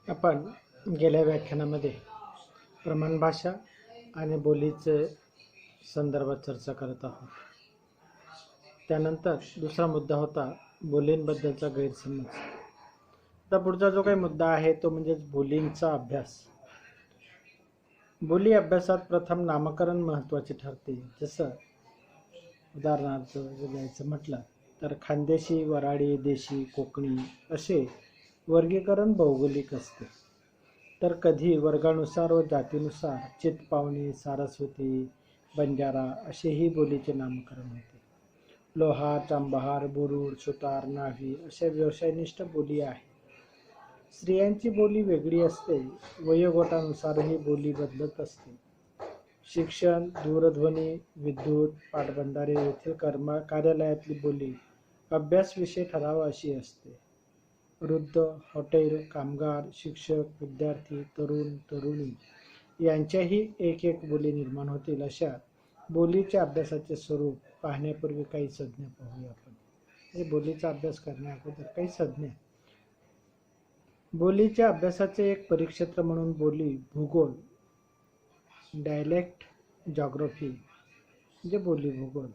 आपण गेल्या व्याख्यानामध्ये प्रमाण भाषा आणि बोलीचे संदर्भात चर्चा करत आहोत. त्यानंतर दुसरा मुद्दा होता बोलींबद्दलचा गैरसमज. आता पुढचा जो काही मुद्दा आहे तो म्हणजे बोलींचा अभ्यास. बोली अभ्यासात प्रथम नामकरण महत्त्वाचे ठरते. जसं उदाहरणार्थ जर द्यायचं म्हटलं तर खानदेशी, वऱ्हाडी, देशी, कोकणी असे वर्गीकरण भौगोलिक असते. तर कधी वर्गानुसार व जातीनुसार चित्पावनी, सारस्वती, बंजारा असेही बोलीचे नामकरण होते. लोहार, चांबहार, बुरुड, सुतार, न्हावी अशा व्यवसायनिष्ठ बोली आहेत. स्त्रियांची बोली वेगळी असते. वयोगटानुसारही बोली बदलत असते. शिक्षण, दूरध्वनी, विद्युत, पाटबंधारे येथील कार्यालयातली बोली अभ्यास विषय ठरावा अशी असते. वृद्ध, हॉटेल, कामगार, शिक्षक, विद्यार्थी, तरुण, तरुणी यांच्याही एक एक बोली निर्माण होतील. अशा बोलीच्या अभ्यासाचे स्वरूप पाहण्यापूर्वी काही संज्ञा पाहूया आपण. हे बोलीचा अभ्यास करण्या अगोदर काही संज्ञा. बोलीच्या अभ्यासाचे एक परिक्षेत्र म्हणून बोली, भूगोल, डायलेक्ट, जॉग्राफी म्हणजे बोली भूगोल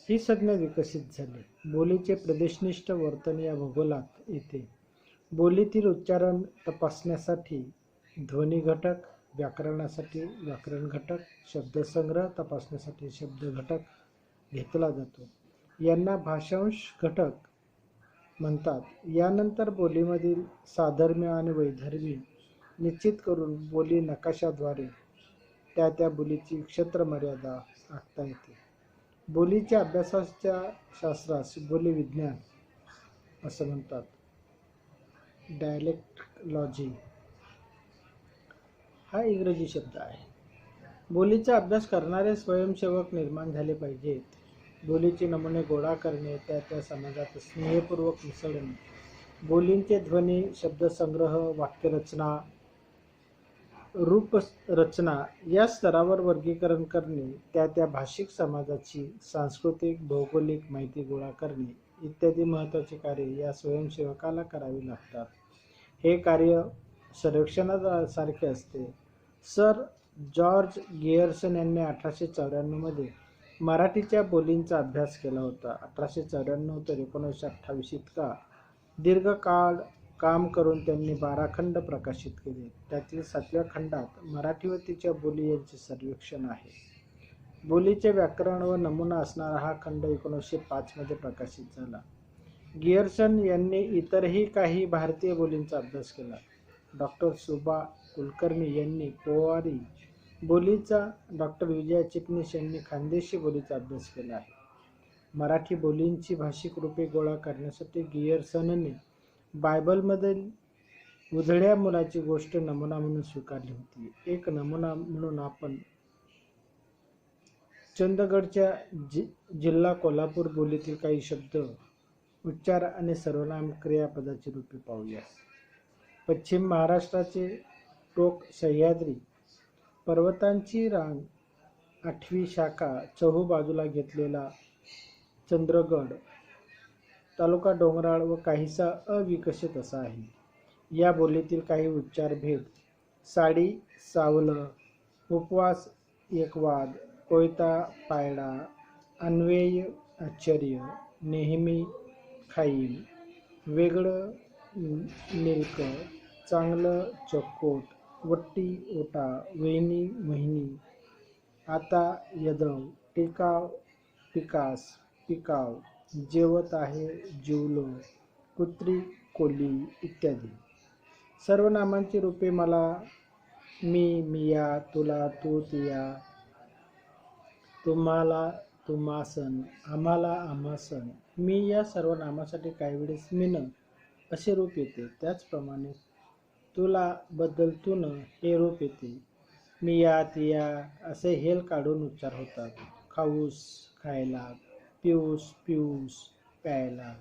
ही संज्ञा विकसित झाली. बोलीचे प्रदेशनिष्ठ वर्तन या भूगोलात येते. बोलीतील उच्चारण तपासण्यासाठी ध्वनी घटक, व्याकरणासाठी व्याकरण घटक, शब्दसंग्रह तपासण्यासाठी शब्द घटक घेतला जातो. यांना भाषांश घटक म्हणतात. यानंतर बोलीमधील साधर्म्य आणि वैधर्म्य निश्चित करून बोली नकाशाद्वारे त्या बोलीची क्षेत्रमर्यादा आखता येते. बोलीच्या अभ्यासाच्या शास्त्रास बोली विज्ञान असं म्हणतात. डायलेक्टॉलॉजी हा इंग्रजी शब्द आहे. बोलीचा अभ्यास करणारे स्वयंसेवक निर्माण झाले पाहिजेत. बोलीचे नमुने गोळा करणे, त्या समाजात स्नेहपूर्वक मिसळणे, बोलींचे ध्वनी, शब्दसंग्रह, वाक्यरचना, रूपरचना या स्तरावर वर्गीकरण करणे, त्या भाषिक समाजाची सांस्कृतिक भौगोलिक माहिती गोळा करणे इत्यादी महत्त्वाचे कार्य या स्वयंसेवकाला करावे लागतात. हे कार्य सर्वेक्षणासारखे असते. सर जॉर्ज गियर्सन यांनी 1894 मध्ये मराठीच्या बोलींचा अभ्यास केला होता. 1894 ते 1928 इतका दीर्घकाळ काम करून त्यांनी 12 खंड प्रकाशित केले. त्यातील 7व्या खंडात मराठी व तिच्या बोली यांचे सर्वेक्षण आहे. बोलीचे व्याकरण व नमुना असणारा हा खंड 1905 मध्ये प्रकाशित झाला. गियर्सन यांनी इतरही काही भारतीय बोलींचा अभ्यास केला. डॉ. सुबा कुलकर्णी यांनी पोवारी बोलीचा, डॉ. विजया चिटणीस यांनी खानदेशी बोलीचा अभ्यास केला आहे. मराठी बोलींची भाषिक रूपे गोळा करण्यासाठी गियर्सनने बायबलमधील उधळ्या मुलाची गोष्ट नमुना म्हणून स्वीकारली होती. एक नमुना म्हणून आपण चंदगडच्या जिल्हा कोल्हापूर बोलीतील काही शब्द, उच्चार आणि सर्वनाम क्रियापदाची रूपे पाहूया. पश्चिम महाराष्ट्राचे टोक सह्याद्री, पर्वतांची रांग, 8वी शाखा चहूबाजूला घेतलेला चंद्रगड, तालुका डोंगराळ व काहीसा अविकसित असा आहे. या बोलीतील काही उच्चार भेद: साडी, सावलं, उपवास, एकवाद, कोयता, पायडा, अन्वय, आश्चर्य, नेहमी, खाईम, वेगळं, निलकं, चांगलं, चक्कोट, वट्टी, ओटा, वहिनी, महिनी, आता, यदव, टिकाव, पिकास, पिकाव, जेवत आहे, जेवलो, कुत्री, कोली इत्यादी. सर्वनामांची रूपे मला, मी, मिया, तुला, तू, तिया, तुम्हाला, तुम्हासन, आम्हाला, आम्हासन, मी या सर्वनामासाठी काही वेळेस मिन असे रूप येते. त्याचप्रमाणे तुला बद्दल तुन हे रूप येते. मिया, तिया असे हेल काढून उच्चार होतात. खाऊस, खायला, पिऊस, पिऊस, प्यायला,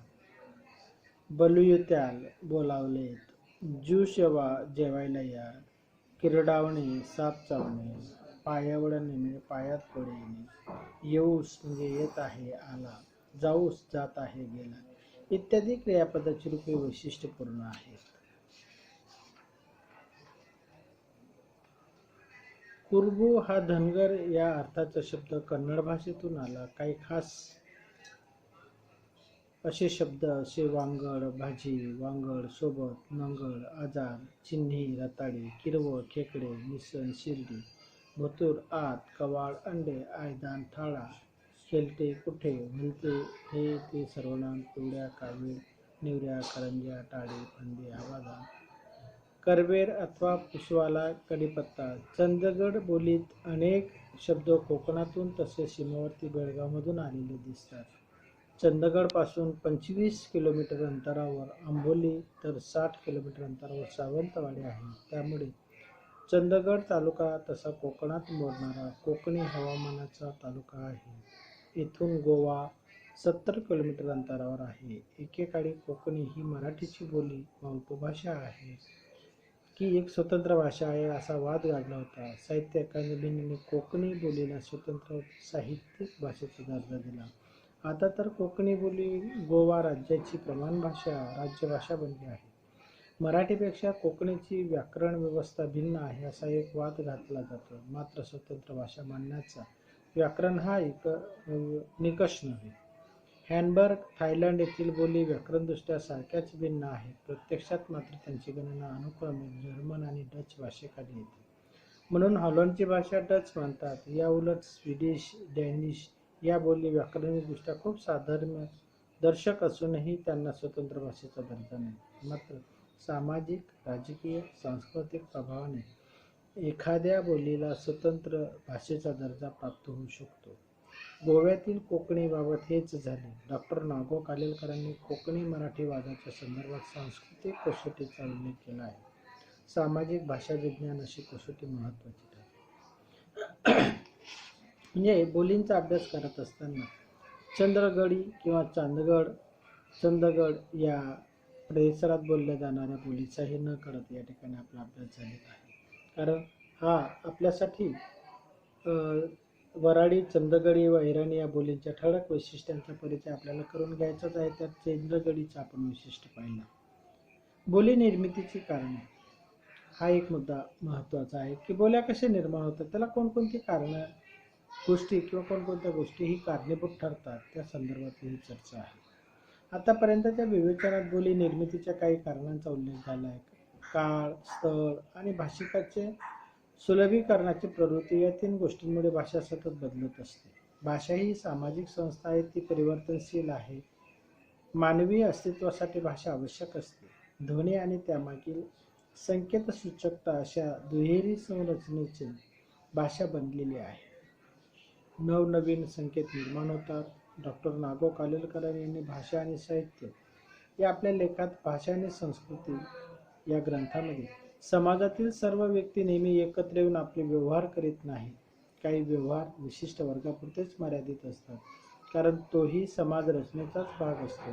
बलुयुत्याल, बोलावलेत, ज्यूशवा, जेवायला या, किरडावणे, साप चावणे, पायावडणे म्हणजे पायात पड येणे, येऊस म्हणजे येत आहे, आला, जाऊस जात आहे, गेला इत्यादी क्रियापदाची रूपे वैशिष्ट्यपूर्ण आहेत. कुरबू हा धनगर या अर्थाचा शब्द कन्नड भाषेतून आला. काही खास असे शब्द असे वांगड भाजी, वांगड सोबत, नंगड, आजार, चिन्ही, रताळे, किरवळ, खेकडे, मिसळ, शिर्डी, भतूर, आत, कवाड, अंडे, आयदान, थाळा, खेलते, कुठे, भलते, हे ते सर्वनाम, पिवळ्या, कावीळ, निवऱ्या, करंज्या, टाळे, फंदे, आवाजान, करवेर अथवा पुसवाला, कडीपत्ता. चंदगड बोलीत अनेक शब्द कोकणातून तसेच सीमावर्ती बेळगावमधून आलेले दिसतात. चंदगडपासून 25 किलोमीटर अंतरावर आंबोली तर 60 किलोमीटर अंतरावर सावंतवाडी आहे. त्यामुळे चंदगड तालुका तसा कोकणात मोडणारा कोकणी हवामानाचा तालुका आहे. येथून गोवा 70 किलोमीटर अंतरावर आहे. एकेकाळी कोकणी ही मराठीची बोली व उपभाषा आहे की एक स्वतंत्र भाषा आहे असा वाद गाजला होता. साहित्य अकादमीने कोकणी बोलीला स्वतंत्र साहित्यिक भाषेचा दर्जा दिला. आता तर कोकणी बोली गोवा राज्याची प्रमाण भाषा राज्यभाषा बनली आहे. मराठीपेक्षा कोकणीची व्याकरण व्यवस्था भिन्न आहे असा एक वाद घातला जातो. मात्र स्वतंत्र भाषा मानण्याचा व्याकरण हा निकष नव्हे. हॅनबर्ग, थायलंड येथील बोली व्याकरणदृष्ट्या सारख्याच भिन्न आहेत. प्रत्यक्षात मात्र त्यांची गणना अनुक्रमे जर्मन आणि डच भाषेखाली येते. म्हणून हॉलंडची भाषा डच म्हणतात. या उलट स्वीडिश, डॅनिश या बोली व्याकरणिकदृष्ट्या खूप साधर्म्यदर्शक असूनही त्यांना स्वतंत्र भाषेचा दर्जा नाही. मात्र सामाजिक, राजकीय, सांस्कृतिक प्रभावाने एखाद्या बोलीला स्वतंत्र भाषेचा दर्जा प्राप्त होऊ शकतो. गोव्यातील कोकणीबाबत हेच झाले. डॉ. नागो कालेलकरांनी कोकणी मराठी वादाच्या संदर्भात सांस्कृतिक कसोटीचा उल्लेख केला आहे. सामाजिक भाषाविज्ञान अशी कसोटी महत्त्वाची ठरते. म्हणजे बोलींचा अभ्यास करत असताना चंद्रगडी किंवा चंदगड या परिसरात बोलल्या जाणाऱ्या बोलीचाही न करत या ठिकाणी आपला अभ्यास झालेला आहे. कारण हा आपल्यासाठी वराडी, चंदगडी व हिराणी या बोलींच्या ठळक वैशिष्ट्यांचा परिचय आपल्याला करून घ्यायचाच आहे. त्यात चंद्रगडीचं आपण वैशिष्ट्य पाहिलं. बोली निर्मितीची कारणे हा एक मुद्दा महत्त्वाचा आहे की बोल्या कशा निर्माण होतात, त्याला कोणकोणती कारणं गोष्टी किंवा कोणकोणत्या गोष्टी ही कारणीभूत ठरतात त्या संदर्भातली ही चर्चा आहे. आतापर्यंतच्या विवेचनात बोली निर्मितीच्या काही कारणांचा उल्लेख झाला आहे. काळ, स्थळ आणि भाषिकाचे सुलभीकरणाची प्रवृत्ती या 3 गोष्टींमुळे भाषा सतत बदलत असते. भाषा ही सामाजिक संस्था आहे, ती परिवर्तनशील आहे. मानवी अस्तित्वासाठी भाषा आवश्यक असते. ध्वनी आणि त्यामागील संकेतसूचकता अशा दुहेरी संरचनेची भाषा बनलेली आहे. नवनवीन संकेत निर्माण होतात. डॉ. नागो कालेलकर यांनी भाषा आणि साहित्य या आपल्या लेखात भाषा आणि संस्कृती या ग्रंथामध्ये समाजातील सर्व व्यक्ती नेहमी एकत्र येऊन आपले व्यवहार करीत नाहीत. काही व्यवहार विशिष्ट वर्गापुरतेच मर्यादित असतात, कारण तोही समाज रचनेचाच भाग असतो.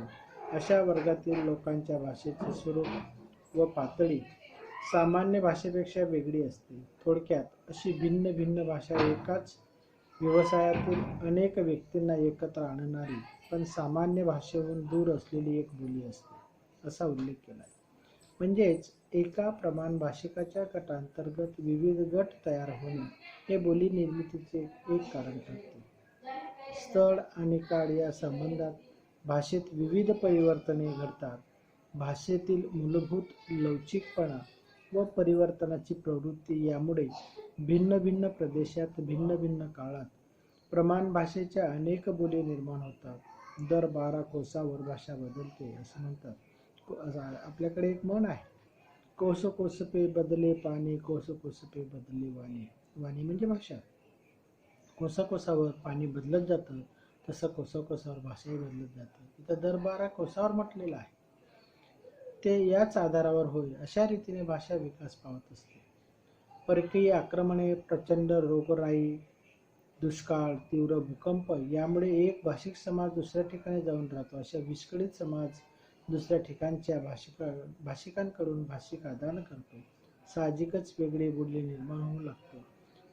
अशा वर्गातील लोकांच्या भाषेचे स्वरूप व पातळी सामान्य भाषेपेक्षा वेगळी असते. थोडक्यात अशी भिन्न भिन्न भाषा एकाच व्यवसायातील अनेक व्यक्तींना एकत्र आणणारी पण सामान्य भाषेहून दूर असलेली एक बोली असते असा उल्लेख केला आहे. म्हणजेच एका प्रमाण भाषिकाच्या गटांतर्गत विविध गट तयार होणे हे बोली निर्मितीचे एक कारण ठरते. स्थळ आणि काळ या संबंधात भाषेत विविध परिवर्तने घडतात. भाषेतील मूलभूत लवचिकपणा व परिवर्तनाची प्रवृत्ती यामुळे भिन्न भिन्न प्रदेशात भिन्न भिन्न काळात प्रमाण भाषेच्या अनेक बोली निर्माण होतात. दर 12 कोसावर भाषा बदलते असं म्हणतात. आपल्याकडे एक म्हण आहे, कोस कोस पे बदले पाणी, कोस कोस पे बदले वाणी. वाणी म्हणजे भाषा. कोसाकोसावर पाणी बदलत जातं तसं कोसाकोसावर भाषाही बदलत जाते. इथं दर 12 कोसावर म्हटलेलं आहे, ते याच आधारावर होईल अशा रीतीने भाषा विकास पावत असते. परकीय आक्रमणे, प्रचंड रोगराई, दुष्काळ, तीव्र भूकंप यामुळे एक भाषिक समाज दुसऱ्या ठिकाणी जाऊन राहतो. अशा विस्कळीत समाज दुसऱ्या ठिकाणच्या भाषिकांकडून भाषिक आदान करतो. साहजिकच वेगळी बोली निर्माण होऊ लागते.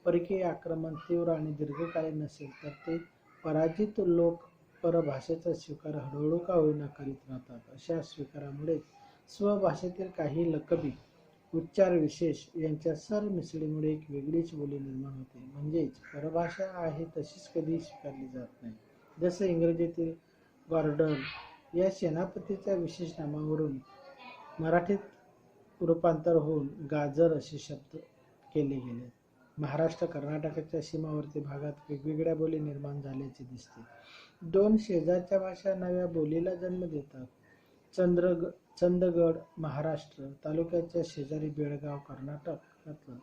परकीय आक्रमण तीव्र आणि दीर्घकालीन नसेल तर ते पराजित लोक परभाषेचा स्वीकार हळूहळू का होईना करीत राहतात. अशा स्वीकारामुळेच स्वभाषेतील काही लकबी उच्चार विशेष यांच्या सरमिसळीमुळे एक वेगळीच बोली निर्माण होते. म्हणजेच परभाषा आहे तशीच कधीही स्वीकारली जात नाही. जसं इंग्रजीतील गॉर्डन या सेनापतीच्या विशेष नामावरून मराठीत रूपांतर होऊन गाजर असे शब्द केले गेले. महाराष्ट्र कर्नाटकाच्या सीमावर्ती भागात वेगवेगळ्या बोली निर्माण झाल्याचे दिसते. दोन शेजारच्या भाषा नव्या बोलीला जन्म देतात. चंदगड महाराष्ट्र तालुक्याच्या शेजारी बेळगाव कर्नाटकातलं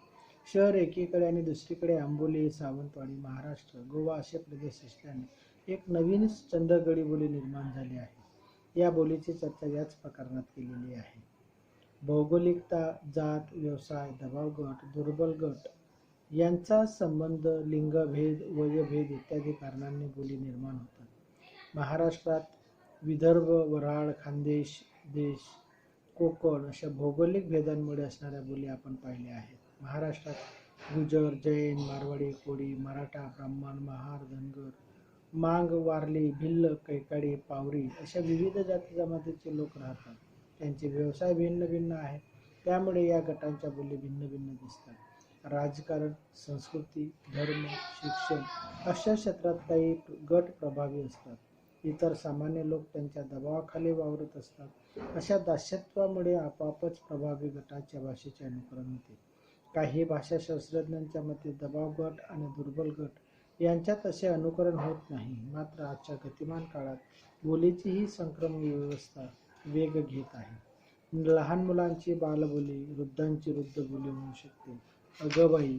शहर एकीकडे आणि दुसरीकडे आंबोली सावंतवाडी महाराष्ट्र गोवा असे प्रदेश असल्याने एक नवीन चंदगडी बोली निर्माण झाली आहे. या बोलीची चर्चा याच प्रकरणात केलेली आहे. भौगोलिकता, जात, व्यवसाय, दबाव गट, दुर्बल गट यांचा संबंध, लिंगभेद, वयभेद इत्यादी कारणांनी बोली निर्माण होतात. महाराष्ट्रात विदर्भ, वऱ्हाड, खानदेश, देश, कोकण अशा भौगोलिक भेदांमुळे असणाऱ्या बोली आपण पाहिल्या आहेत. महाराष्ट्रात गुजर, जैन, मारवाडी, कोळी, मराठा, ब्राह्मण, महार, धनगर, मांग, वारली, भिल्ल, कैकाडी, पावरी अशा विविध जाती जमातीचे लोक राहतात. त्यांचे व्यवसाय भिन्न भिन्न आहेत. त्यामुळे या गटांच्या बोली भिन्न भिन्न दिसतात. राजकारण, संस्कृती, धर्म, शिक्षण अशा क्षेत्रात काही गट प्रभावी असतात. इतर सामान्य लोक त्यांच्या दबावाखाली वावरत असतात. अशा दास्यत्वामुळे आपोआपच प्रभावी गटाच्या भाषेचे अनुकरण होते. काही भाषाशास्त्रज्ञांच्या मते दबाव गट आणि दुर्बल गट यांच्यात असे अनुकरण होत नाही. मात्र आजच्या गतिमान काळात बोलीची ही संक्रमण व्यवस्था वेग घेत आहे. लहान मुलांची बालबोली वृद्धांची वृद्ध बोली होऊ शकते. अगबाई,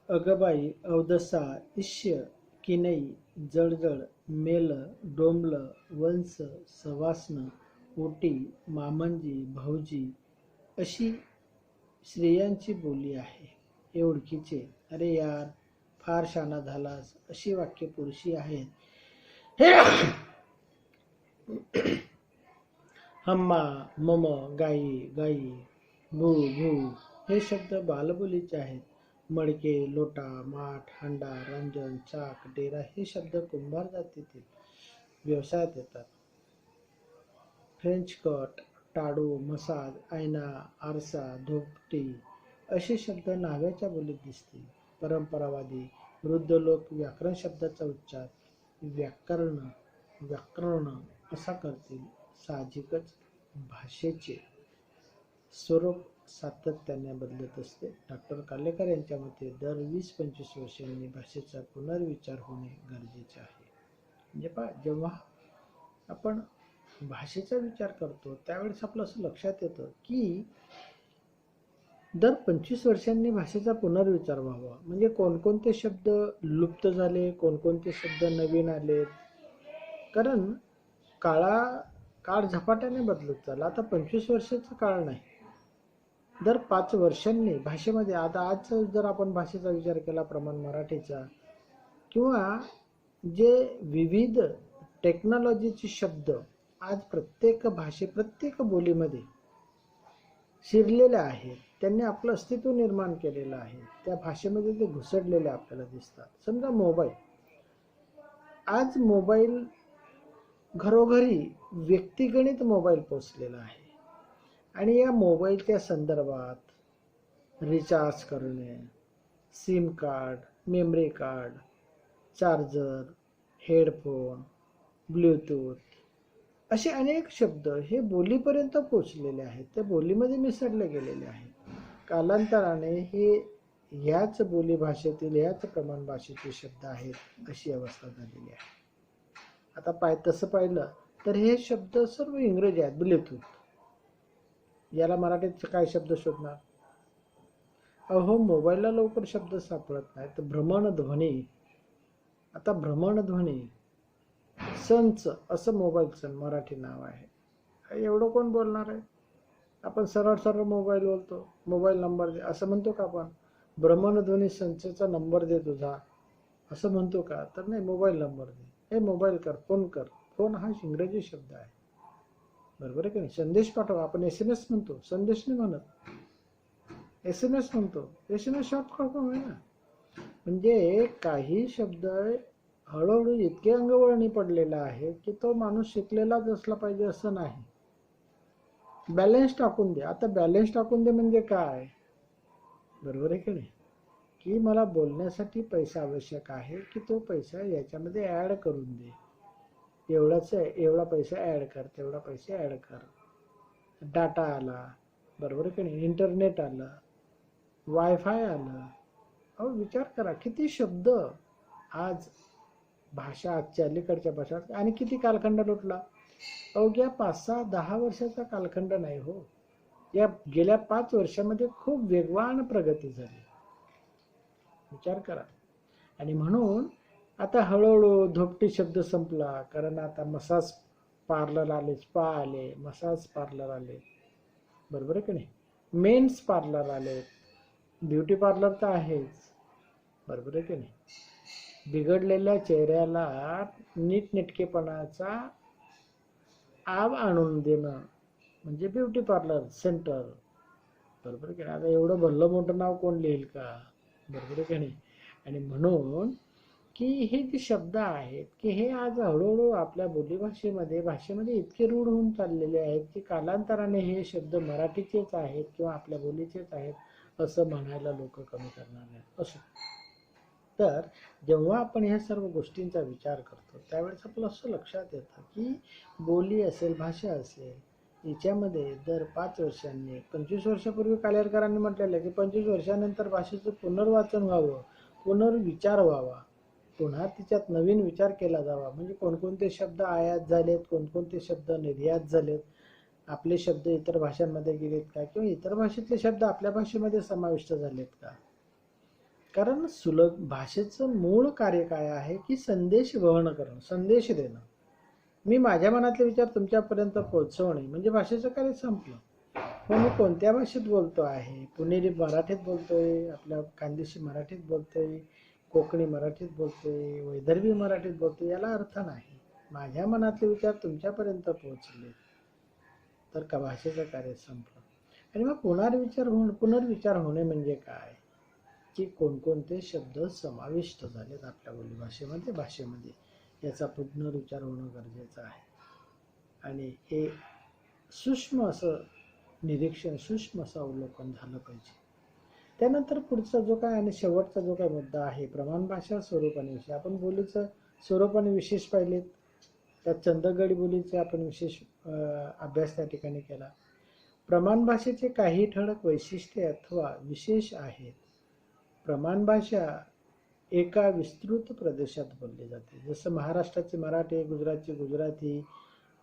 अगबाई, अवदसा, इष्य, किनई, जळजळ, मेल, डोंबल, वंश, सवासण, ओटी, मामंजी, भाऊजी अशी स्त्रियांची बोली आहे. हे ओळखीचे. अरे यार, फार शाना झालास अशी वाक्य पुरुषी आहेत. हम्मा, मम, गाई, गाई, भू, भू हे शब्द बालबोलीचे आहेत. मडके, लोटा, माठ, हांडा, रांजण, चाक, डेरा हे शब्द कुंभार जातीतील व्यवसायात येतात. फ्रेंच कट, टाडू, मसाज, आयना, आरसा, धोपटी असे शब्द न्हाव्याच्या बोलीत दिसतील. परंपरावादी वृद्ध लोक व्याकरण शब्दाचा उच्चार व्याकरण असा करतील. साहजिकच भाषेचे स्वरूप सातत्याने बदलत असते. डॉक्टर कालेकर यांच्या मते दर 20-25 वर्षांनी भाषेचा पुनर्विचार होणे गरजेचे आहे. म्हणजे जेव्हा आपण भाषेचा विचार करतो त्यावेळेस आपलं असं लक्षात येतं की दर 25 वर्षांनी भाषेचा पुनर्विचार व्हावा. म्हणजे कोणकोणते शब्द लुप्त झाले, कोणकोणते शब्द नवीन आले. कारण काळ झपाट्याने बदलत चालला. आता 25 वर्षाचा काळ नाही, दर 5 वर्षांनी भाषेमध्ये आता आज जर आपण भाषेचा विचार केला प्रमाण मराठीचा किंवा जे विविध टेक्नॉलॉजीचे शब्द आज प्रत्येक प्रत्येक बोलीमध्ये शिरलेले आहेत, त्यांनी आपलं अस्तित्व निर्माण केलेलं आहे. त्या भाषेमध्ये ते घुसडलेले आपल्याला दिसतात. समजा मोबाईल, आज मोबाईल घरोघरी व्यक्तिगणित मोबाईल पोचलेला आहे आणि या मोबाईलच्या संदर्भात रिचार्ज करणे, SIM card, memory card, charger, headphone, Bluetooth असे अनेक शब्द हे बोलीपर्यंत पोचलेले आहेत. त्या बोलीमध्ये मिसळले गेलेले आहेत. कालांतराने हे ह्याच बोली भाषेतील ह्याच प्रमाण भाषेचे शब्द आहेत अशी अवस्था झालेली आहे. आता तसं पाहिलं तर हे शब्द सर्व इंग्रजी आहेत. ब्लूटूथ याला मराठीत काय शब्द शोधणार? अहो, मोबाईलला लवकर शब्द सापडत नाही. तर भ्रमणध्वनी, आता भ्रमणध्वनी, संच असं मोबाईलचं मराठी नाव आहे. एवढं कोण बोलणार आहे? आपण सरळ मोबाईल बोलतो, मोबाईल नंबर दे असं म्हणतो का आपण? भ्रमणध्वनी संचचा नंबर दे तुझा असं म्हणतो का? तर नाही, मोबाईल नंबर दे, हे मोबाईल कर, फोन कर. फोन हा इंग्रजी शब्द आहे, बरोबर आहे की नाही? संदेश पाठवा, आपण SMS म्हणतो, संदेश नाही म्हणत, SMS म्हणतो. SMS शॉर्ट फॉर्म आहे ना. म्हणजे काही शब्द हळूहळू इतके अंगवळणी पडलेलं आहे की तो माणूस शिकलेलाच असला पाहिजे असं नाही. बॅलन्स टाकून दे. आता बॅलन्स टाकून दे म्हणजे काय? बरोबर आहे की नाही? की मला बोलण्यासाठी पैसा आवश्यक आहे, की तो पैसा याच्यामध्ये ॲड करून दे. एवढा पैसा ॲड कर, तेवढा पैसे ॲड कर. डाटा आला, बरोबर आहे की नाही? इंटरनेट आलं, वायफाय आलं. अहो विचार करा, किती शब्द आज भाषा, आजच्या अलीकडच्या भाषा, आणि किती कालखंड लुटला. अवघ्या 5-6-10 वर्षाचा कालखंड नाही हो. या गेल्या 5 वर्षामध्ये खूप वेगवान प्रगती झाली. विचार करा. आणि म्हणून आता हळूहळू धोपटी शब्द संपला, कारण आता मसाज पार्लर आले, स्पा आले, मसाज पार्लर आले, बरोबर आहे की नाही? मेन्स पार्लर आले, ब्युटी पार्लर तर आहेच, बरोबर आहे की नाही? बिघडलेल्या चेहऱ्याला नीटनेटकेपणाचा आव आणून देणं म्हणजे ब्युटी पार्लर सेंटर, बरोबर आहे की नाही? आता एवढं भलं मोठं नाव कोण लिहिल का? बरोबर आहे की नाही? आणि म्हणून की हे जे शब्द आहेत की हे आज हळूहळू आपल्या भाषेमध्ये इतके रूढ होऊन चाललेले आहेत की कालांतराने हे शब्द मराठीचेच आहेत किंवा आपल्या बोलीचेच आहेत असं म्हणायला लोक कमी करणार नाहीत. असो, तर जेव्हा आपण ह्या सर्व गोष्टींचा विचार करतो त्यावेळेस आपलं असं लक्षात येतं की बोली असेल, भाषा असेल, याच्यामध्ये दर 5 वर्षांनी, 25 वर्षापूर्वी कालेरकरांनी म्हटलेलं आहे की 25 वर्षानंतर भाषेचं पुनर्वाचन व्हावं, पुनर्विचार व्हावा, पुन्हा तिच्यात नवीन विचार केला जावा. म्हणजे कोणकोणते शब्द आयात झालेत, कोणकोणते शब्द निर्यात झालेत, आपले शब्द इतर भाषांमध्ये गेलेत का, किंवा इतर भाषेतले शब्द आपल्या भाषेमध्ये समाविष्ट झालेत का. कारण सुलभ भाषेचं मूळ कार्य काय आहे की संदेश वहन करणं, संदेश देणं. मी माझ्या मनातले विचार तुमच्यापर्यंत पोहोचवणे म्हणजे भाषेचं कार्य संपलं. मग मी कोणत्या भाषेत बोलतो आहे? पुणेरी मराठीत बोलतोय, आपल्या खानदेशी मराठीत बोलतोय, कोकणी मराठीत बोलतोय, वैदर्भी मराठीत बोलतोय, याला अर्थ नाही. माझ्या मनातले विचार तुमच्यापर्यंत पोहोचले तर का भाषेचं कार्य संपलं. आणि मग पुनर्विचार होणे म्हणजे काय? की कोणकोणते शब्द समाविष्ट झालेत आपल्या भाषेमध्ये याचा पुनर्विचार होणं गरजेचं आहे. आणि हे सूक्ष्म असं निरीक्षण, सूक्ष्म असं अवलोकन झालं पाहिजे. त्यानंतर पुढचा जो काय आणि शेवटचा जो काय मुद्दा आहे, प्रमाण भाषा स्वरूप आणि विषय. आपण बोलीचं स्वरूप आणि विशेष पाहिलेत. त्यात चंदगडी बोलीचे आपण विशेष अभ्यास त्या ठिकाणी केला. प्रमाण भाषेचे काही ठळक वैशिष्ट्ये अथवा विशेष आहेत. प्रमाण भाषा एका विस्तृत प्रदेशात बोलली जाते. जसं महाराष्ट्राची मराठी, गुजरातची गुजराती,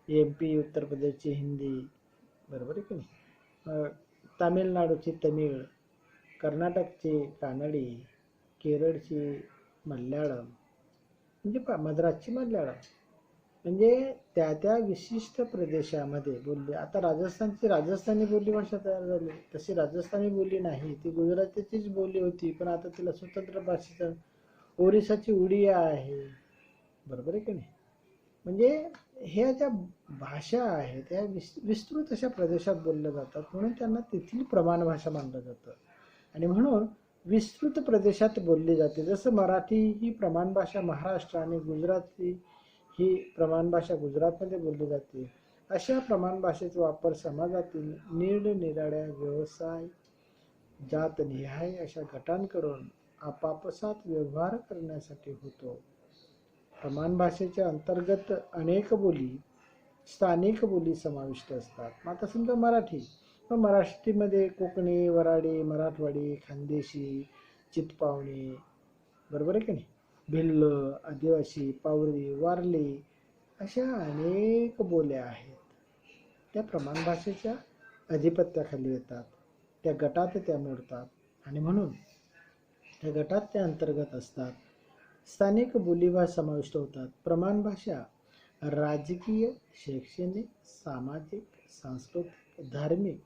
MP उत्तर प्रदेशची हिंदी, बरोबर आहे की नाही? तामिळनाडूची तमिळ, कर्नाटकची कानडी, केरळची मल्याळम, म्हणजे मद्रासची मल्याळम, म्हणजे त्या त्या विशिष्ट प्रदेशामध्ये बोलली. आता राजस्थानी बोली भाषा तयार झाली. तशी राजस्थानी बोली नाही, ती गुजरातीचीच बोली होती, पण आता तिला स्वतंत्र भाषेचं, ओरिसाची उडिया आहे, बरोबर आहे की नाही? म्हणजे ह्या ज्या भाषा आहेत त्या विस्तृत अशा प्रदेशात बोलल्या जातात, म्हणून त्यांना तिथली प्रमाण भाषा मानलं जातं. आणि म्हणून विस्तृत प्रदेशात बोलली जाते. जसं मराठी ही प्रमाण भाषा महाराष्ट्र आणि गुजराती ही प्रमाण भाषा गुजरातमध्ये बोलली जाते. अशा प्रमाण भाषेचा वापर समाजातील निरनिराळ्या व्यवसाय, जातनिहाय अशा गटांकडून आपापसात व्यवहार करण्यासाठी होतो. प्रमाण भाषेच्या अंतर्गत अनेक बोली, स्थानिक बोली समाविष्ट असतात. मग आता समजा मराठी, मग मराठीमध्ये कोकणी, वराडी, मराठवाडी, खानदेशी, चित्पावणी, बरोबर आहे की नाही? भिल्ल, आदिवासी, पावरी, वारली अशा अनेक बोल्या आहेत. त्या प्रमाण भाषेच्या अधिपत्याखाली येतात, त्या गटात त्या मोडतात आणि म्हणून त्या गटात त्या अंतर्गत असतात. स्थानिक बोलीभाषा समाविष्ट होतात. प्रमाण भाषा राजकीय, शैक्षणिक, सामाजिक, सांस्कृतिक, धार्मिक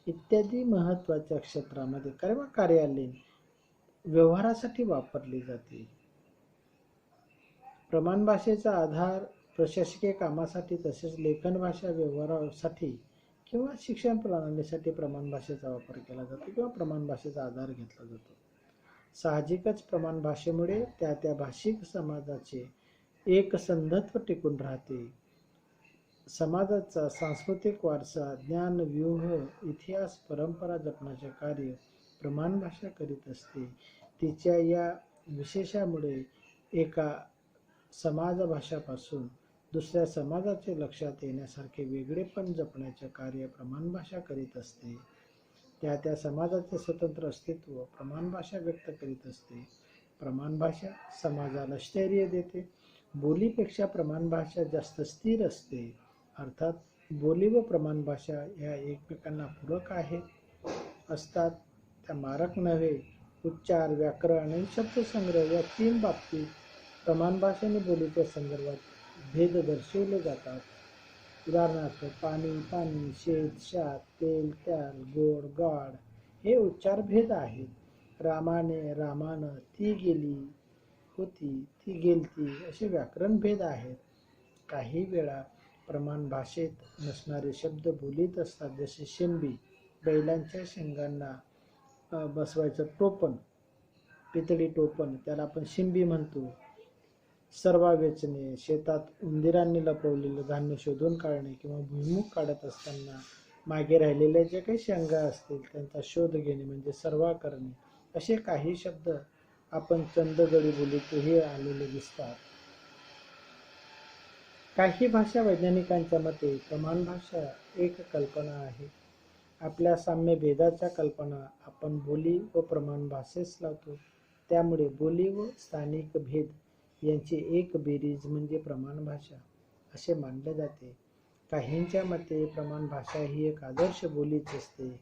इत्यादी महत्त्वाच्या क्षेत्रामध्ये कार्यालयीन व्यवहारासाठी वापरली जाते. प्रमाण भाषेचा आधार प्रशासकीय कामासाठी तसेच लेखन भाषा व्यवहारासाठी किंवा शिक्षण प्रणालीसाठी प्रमाण भाषेचा वापर केला जातो किंवा प्रमाण भाषेचा आधार घेतला जातो. साहजिकच प्रमाण भाषेमुळे त्या त्या भाषिक समाजाचे एकसंधत्व टिकून राहते. समाजाचा सांस्कृतिक वारसा, ज्ञान, व्यूह, इतिहास, परंपरा जपण्याचे कार्य प्रमाण भाषा करीत असते. तिच्या या विशेषामुळे एका समाजभाषापासून दुसऱ्या समाजाचे लक्षात येण्यासारखे वेगळेपण जपण्याचे कार्य प्रमाण भाषा करीत असते. त्या त्या समाजाचे स्वतंत्र अस्तित्व प्रमाण भाषा व्यक्त करीत असते. प्रमाण भाषा समाजाला स्थैर्य देते. बोलीपेक्षा प्रमाण भाषा जास्त स्थिर असते. अर्थात बोली व प्रमाण भाषा ह्या एकमेकांना पूरक असतात. त्या मारक नव्हे. उच्चार, व्याकरण आणि शब्दसंग्रह या तीन बाबतीत प्रमाण भाषा आणि बोलीच्या संदर्भात भेद दर्शवले जातात. उदाहरणार्थ पाणी, पाणी, शेत, शात, तेल, त्याल, गोड, गाढ हे उच्चार भेद आहेत. रामाने, रामानं, ती गेली होती, ती गेलती असे व्याकरण भेद आहेत. काही वेळा प्रमाण भाषेत नसणारे शब्द बोलीत असतात. जसे शेंबी, बैलांच्या शेंगांना बसवायचं टोपण, पितळी टोपण, त्याला आपण शिंबी म्हणतो. सर्वा वेचणे, शेतात उंदीरांनी लपवलेलं धान्य शोधून काढणे किंवा भुईमुग काढत असताना मागे राहिलेल्या जे काही शेंगा असतील त्यांचा शोध घेणे म्हणजे सर्वा करणे. असे काही शब्द आपण चंदगडी बोलीतही आलेले दिसतात. काही भाषा वैज्ञानिकांच्या मते प्रमाण भाषा एक कल्पना आहे. आपल्या साम्य भेदाच्या कल्पना आपण बोली व प्रमाण भाषेस लावतो. त्यामुळे बोली व स्थानिक भेद यांची एक बेरीज म्हणजे प्रमाण भाषा असे मानले जाते. काहींच्या मते प्रमाण भाषा ही एक आदर्श बोलीच असते.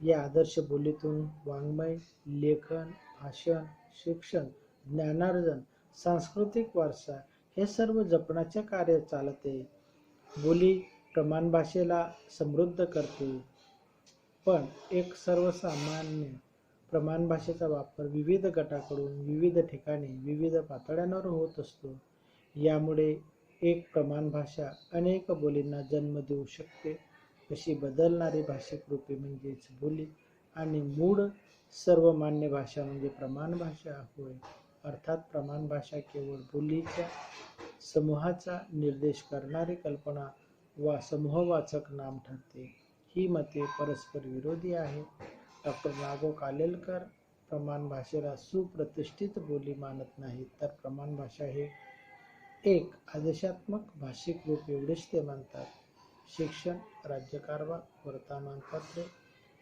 या आदर्श बोलीतून वाङ्मय, लेखन, भाषण, शिक्षण, ज्ञानार्जन, सांस्कृतिक वारसा हे सर्व जपण्याचे कार्य चालते. बोली प्रमाण भाषेला समृद्ध करते. पण एक सर्वसामान्य प्रमाण भाषेचा वापर विविध गटाकडून विविध ठिकाणी विविध पातळ्यांवर होत असतो. यामुळे एक प्रमाण भाषा अनेक बोलींना जन्म देऊ शकते. अशी बदलणारी भाषिक रूपे म्हणजेच बोली आणि मूळ सर्वमान्य भाषा म्हणजे प्रमाण भाषा होय. अर्थात प्रमाण भाषा केवळ बोलीच्या समूहाचा निर्देश करणारी कल्पना वा समूहवाचक नाम ठरते. ही मते परस्पर विरोधी आहेत. डॉक्टर ना. कालेलकर प्रमाण भाषेला सुप्रतिष्ठित बोली मानत नाहीत, तर प्रमाण भाषा हे एक आदेशात्मक भाषिक रूप एवढेच ते मानतात. शिक्षण, राज्यकारभार, वर्तमानपत्रे,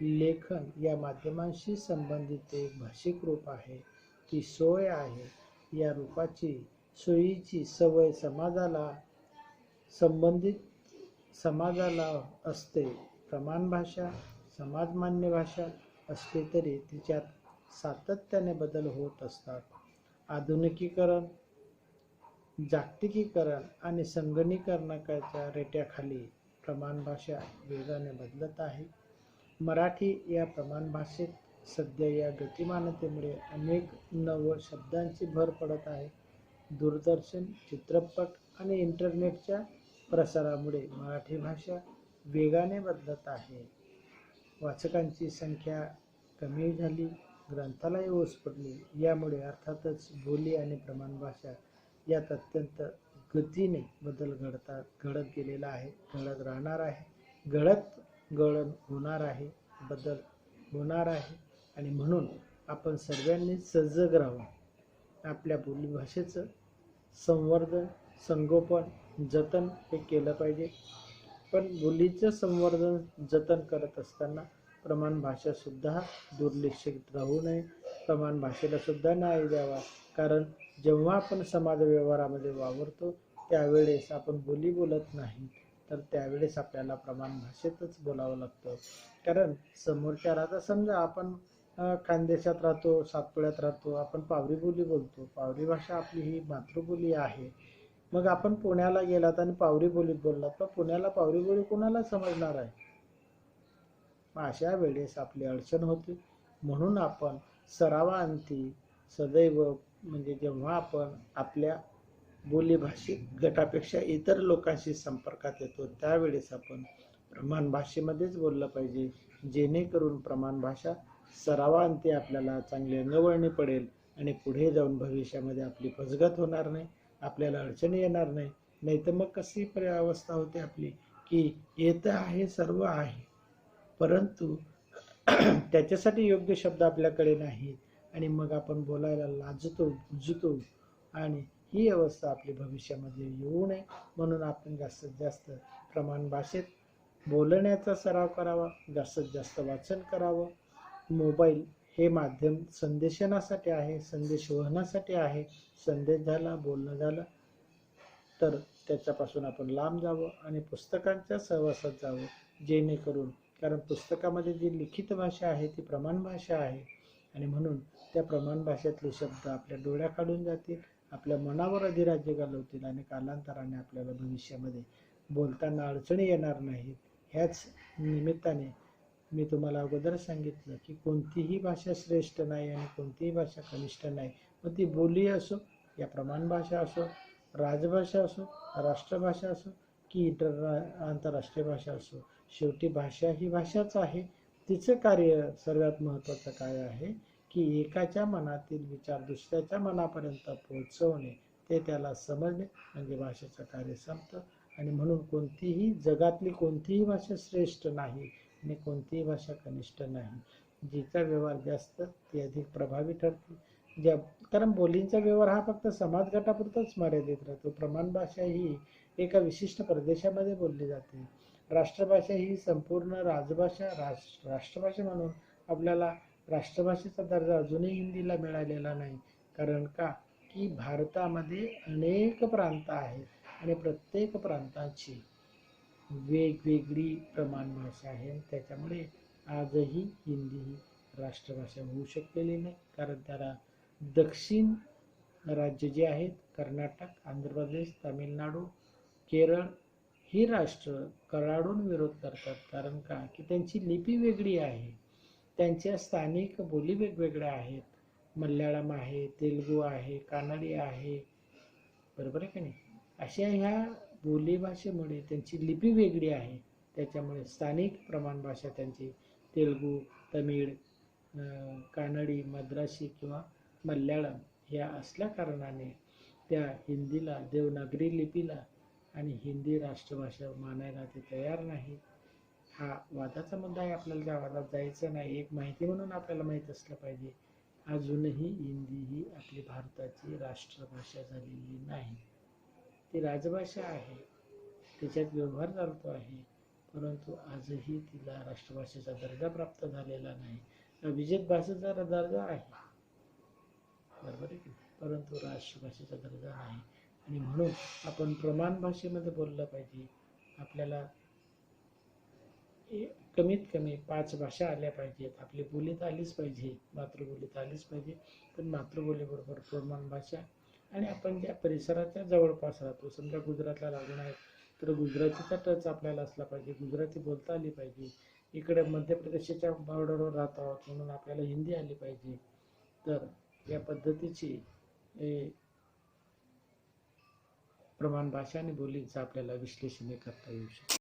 लेखन या माध्यमांशी संबंधित एक भाषिक रूप आहे. ती सोय आहे. या रूपाची सोयीची सवय समाजाला असते. प्रमाण भाषा समाजमान्य भाषा असली तरी तिच्यात सातत्याने बदल होत असतात. आधुनिकीकरण, जागतिकीकरण आणि संगणकीकरणाच्या रेट्याखाली प्रमाण भाषा वेगाने बदलत आहे. मराठी या प्रमाण भाषेत सध्या या गतिमानतेमुळे अनेक नव शब्दांची भर पडत आहे. दूरदर्शन, चित्रपट आणि इंटरनेटच्या प्रसारामुळे मराठी भाषा वेगाने बदलत आहे. वाचकांची संख्या कमी झाली, ग्रंथालये ओस पडली. यामुळे अर्थातच बोली आणि प्रमाण भाषा यात अत्यंत गतीने बदल घडत गेलेला आहे, घडत राहणार आहे, गळण होणार आहे, बदल होणार आहे. आणि म्हणून आपण सर्वांनी सजग राहून आपल्या बोलीभाषेचं संवर्धन, संगोपन, जतन हे केलं पाहिजे. पण बोलीचं संवर्धन, जतन करत असताना प्रमाण भाषा सुद्धा दुर्लक्षित राहू नये. प्रमाण भाषेला सुद्धा न्याय द्यावा. कारण जेव्हा आपण समाज व्यवहारामध्ये वावरतो त्यावेळेस आपण बोली बोलत नाही, तर त्यावेळेस आपल्याला प्रमाण भाषेतच बोलावं लागतं. कारण समोरच्या आता समजा आपण खानदेशात राहतो, सातपुड्यात राहतो, आपण पावरी बोली बोलतो. पावरी भाषा आपली ही मातृबोली आहे. मग आपण पुण्याला गेलात आणि पावरी बोलीत बोललात, तर पुण्याला पावरी बोली कोणाला समजणार आहे? मग अशा वेळेस आपली अडचण होते. म्हणून आपण सरावाअंती सदैव म्हणजे जेव्हा आपण आपल्या बोलीभाषिक गटापेक्षा इतर लोकांशी संपर्कात येतो त्यावेळेस आपण प्रमाण भाषेमध्येच बोललं पाहिजे. जेणेकरून प्रमाण भाषा सरावाअंती आपल्याला चांगली अंगवळणी पडेल आणि पुढे जाऊन भविष्यामध्ये आपली फसगत होणार नाही. आपल्याला अडचणी येणार नाही. नाही तर मग कशी अवस्था होते आपली, की येतं आहे, सर्व आहे, परंतु त्याच्यासाठी योग्य शब्द आपल्याकडे नाही आणि मग आपण बोलायला लाजतो, बुजतो आणि ही अवस्था आपली भविष्यामध्ये येऊ नये म्हणून आपण जास्तीत जास्त प्रमाण भाषेत बोलण्याचा सराव करावा, जास्तीत जास्त वाचन करावं. मोबाईल हे माध्यम संदेशनासाठी आहे, संदेश वहनासाठी आहे. संदेश झाला, बोलणं झालं तर त्याच्यापासून आपण लांब जावं आणि पुस्तकांच्या सहवासात जावं, जेणेकरून, कारण पुस्तकामध्ये जी लिखित भाषा आहे ती प्रमाण भाषा आहे आणि म्हणून त्या प्रमाण भाषेतले शब्द आपल्या डोळ्याखालून जातील, आपल्या मनावर अधिराज्य घालवतील आणि कालांतराने आपल्याला भविष्यामध्ये बोलताना अडचणी येणार नाहीत. ह्याच निमित्ताने मी तुम्हाला अगोदर सांगितलं की कोणतीही भाषा श्रेष्ठ नाही आणि कोणतीही भाषा कनिष्ठ नाही. मग ती बोली असो, या प्रमाण भाषा असो, राजभाषा असो, राष्ट्रभाषा असो की इतर आंतरराष्ट्रीय भाषा असो, शेवटी भाषा ही भाषाच आहे. तिचं कार्य सर्वात महत्त्वाचं काय आहे की एकाच्या मनातील विचार दुसऱ्याच्या मनापर्यंत पोहोचवणे, ते त्याला समजणे म्हणजे भाषेचं कार्य संपतं. आणि म्हणून कोणतीही जगातली कोणतीही भाषा श्रेष्ठ नाही आणि कोणतीही भाषा कनिष्ठ नाही. जिचा व्यवहार जास्त ती अधिक प्रभावी ठरते. ज्या कारण बोलींचा व्यवहार हा फक्त समाज गटापुरताच मर्यादित राहतो. प्रमाण भाषा ही एका विशिष्ट प्रदेशामध्ये बोलली जाते. राष्ट्रभाषा ही संपूर्ण राजभाषा राष्ट्रभाषा म्हणून आपल्याला राष्ट्रभाषेचा दर्जा अजूनही हिंदीला मिळालेला नाही. कारण का की भारतामध्ये अनेक प्रांत आहेत आणि प्रत्येक प्रांताची वेगवेगळी प्रमाण भाषा आहे. त्याच्यामुळे आजही हिंदी ही राष्ट्रभाषा होऊ शकलेली नाही. कारण त्याला दक्षिण राज्य जे आहेत, कर्नाटक, आंध्र प्रदेश, तामिळनाडू, केरळ ही राष्ट्र कडाडून विरोध करतात. कारण का की त्यांची लिपी वेगळी आहे, त्यांच्या स्थानिक बोली वेगवेगळ्या आहेत. मल्याळम आहे, तेलुगू आहे, कानडी आहे, बरोबर आहे की नाही. अशा ह्या बोलीभाषेमुळे त्यांची लिपी वेगळी आहे. त्याच्यामुळे स्थानिक प्रमाण भाषा त्यांची तेलुगू, तमिळ, कानडी, मद्रासी किंवा मल्याळम ह्या असल्या कारणाने त्या हिंदीला, देवनागरी लिपीला आणि हिंदी राष्ट्रभाषा मानायला ते तयार नाही. हा वादाचा मुद्दा आहे. आपल्याला त्या वादात जायचं नाही. एक माहिती म्हणून आपल्याला माहीत असलं पाहिजे, अजूनही हिंदी ही आपली भारताची राष्ट्रभाषा झालेली नाही. ती राजभाषा आहे, तिच्यात व्यवहार चालतो आहे, परंतु आजही तिला राष्ट्रभाषेचा दर्जा प्राप्त झालेला नाही. अभिजात भाषेचा दर्जा आहे, बरोबर आहे की, परंतु राष्ट्रभाषेचा दर्जा नाही. आणि म्हणून आपण प्रमाण भाषेमध्ये बोललं पाहिजे. आपल्याला कमीत कमी 5 भाषा आल्या पाहिजेत. आपली बोलीत आलीच पाहिजे, मातृबोलीत आलीच पाहिजे. पण मातृबोलीबरोबर प्रमाण भाषा आणि आपण ज्या परिसराच्या जवळपास राहतो, समजा गुजरातला लागून आहे तर गुजरातीचा टच आपल्याला असला पाहिजे, गुजराती बोलता आली पाहिजे. इकडे मध्य प्रदेशाच्या बॉर्डरवर राहत आहोत म्हणून आपल्याला हिंदी आली पाहिजे. तर या पद्धतीची प्रमाण भाषा आणि बोलींचं आपल्याला विश्लेषण करता येऊ शकते.